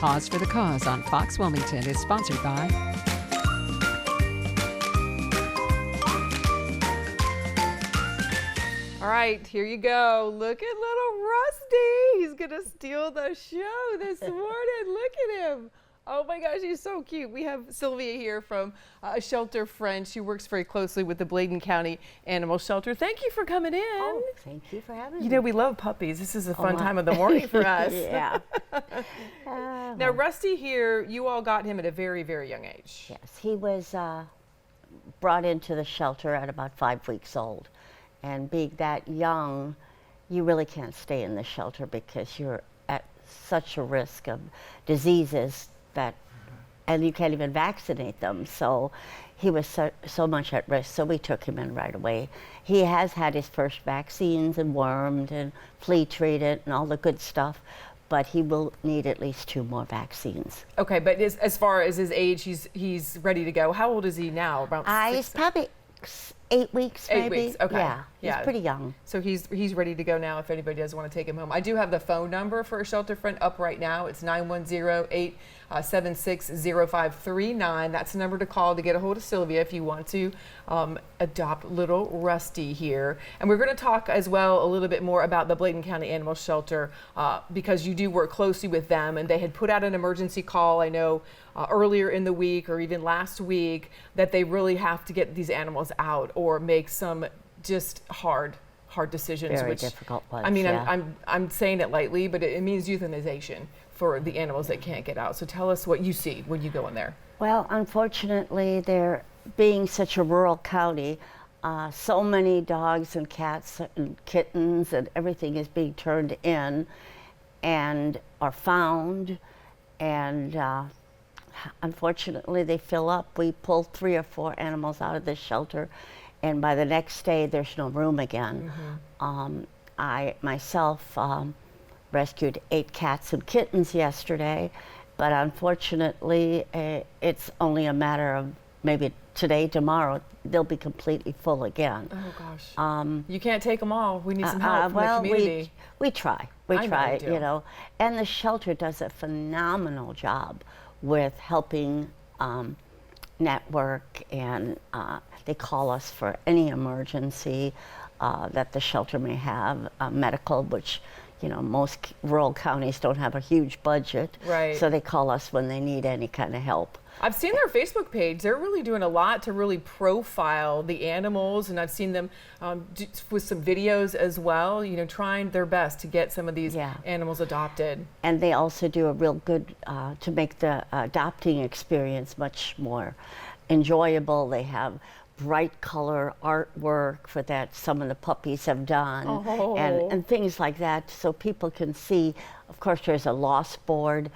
Paws for the Cause on Fox Wilmington is sponsored by All right, here you go. Look at little Rusty. He's gonna steal the show this morning. Look at him. Oh my gosh, he's so cute. We have Sylvia here from a shelter friend. She works very closely with the Bladen County Animal Shelter. Thank you for coming in. Oh, thank you for having me. You know, we love puppies. This is a fun time of the morning for us. Yeah. Now, Rusty here, you all got him at a very, very young age. Yes, he was brought into the shelter at about 5 weeks old. And being that young, you really can't stay in the shelter because you're at such a risk of diseases that, and you can't even vaccinate them. So he was so much at risk, so we took him in right away. He has had his first vaccines and wormed and flea treated and all the good stuff, but he will need at least 2 more vaccines. Okay, but as far as his age, he's ready to go. How old is he now? About He's probably 8 weeks, maybe. 8 weeks, okay. Yeah, he's pretty young. So he's ready to go now if anybody does want to take him home. I do have the phone number for a shelter friend up right now. It's 910-876-0539. That's the number to call to get a hold of Sylvia if you want to adopt little Rusty here. And we're going to talk as well a little bit more about the Bladen County Animal Shelter because you do work closely with them, and they had put out an emergency call, I know, earlier in the week or even last week, that they really have to get these animals out or make some just hard decisions. Very difficult ones. I mean, yeah. I'm saying it lightly, but it means euthanization for the animals that can't get out. So tell us what you see when you go in there. Well, unfortunately, there being such a rural county, so many dogs and cats and kittens and everything is being turned in and are found, and unfortunately they fill up. We pulled 3 or 4 animals out of the shelter, and by the next day there's no room again. Mm-hmm. I myself rescued 8 cats and kittens yesterday, but unfortunately it's only a matter of maybe today, tomorrow, they'll be completely full again. Oh gosh. You can't take them all. We need some help from the community. We try, you know, and the shelter does a phenomenal job with helping network, and they call us for any emergency that the shelter may have, medical, which, you know, most rural counties don't have a huge budget. Right. So they call us when they need any kind of help. I've seen their Facebook page. They're really doing a lot to really profile the animals, and I've seen them with some videos as well, you know, trying their best to get some of these animals adopted. And they also do a real good to make the adopting experience much more enjoyable. They have bright color artwork for that some of the puppies have done, and things like that, so people can see. Of course, there's a loss board,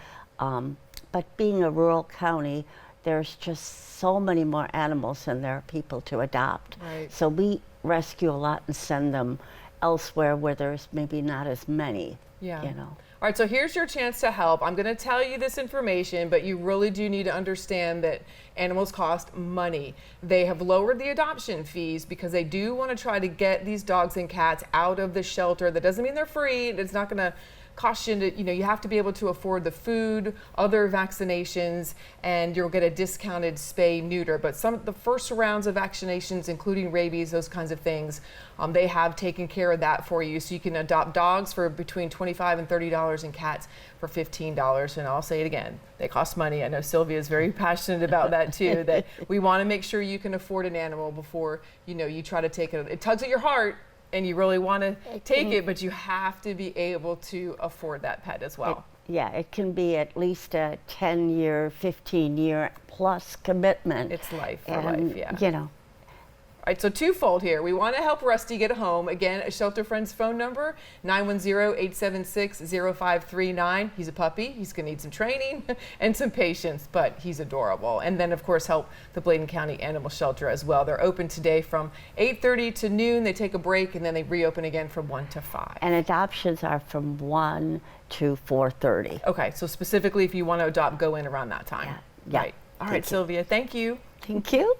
but being a rural county, there's just so many more animals than there are people to adopt. Right. So we rescue a lot and send them elsewhere where there's maybe not as many. Yeah. You know. All right, so here's your chance to help. I'm going to tell you this information, but you really do need to understand that animals cost money. They have lowered the adoption fees because they do want to try to get these dogs and cats out of the shelter. That doesn't mean they're free. It's not going to cost you, you know, you have to be able to afford the food, other vaccinations, and you'll get a discounted spay neuter. But some of the first rounds of vaccinations, including rabies, those kinds of things, they have taken care of that for you. So you can adopt dogs for between $25 and $30 and cats for $15. And I'll say it again, they cost money. I know Sylvia is very passionate about that too, that we want to make sure you can afford an animal before, you know, you try to take it. It tugs at your heart, and you really want to take it, but you have to be able to afford that pet as well. It can be at least a 10-year, 15-year plus commitment. It's life for life, yeah. You know. All right, so twofold here. We want to help Rusty get home. Again, a Shelter Friends phone number, 910-876-0539. He's a puppy. He's going to need some training and some patience, but he's adorable. And then, of course, help the Bladen County Animal Shelter as well. They're open today from 8:30 to noon. They take a break, and then they reopen again from 1 to 5. And adoptions are from 1 to 4:30. Okay, so specifically if you want to adopt, go in around that time. Yeah. Right. All right, Sylvia, thank you. Thank you.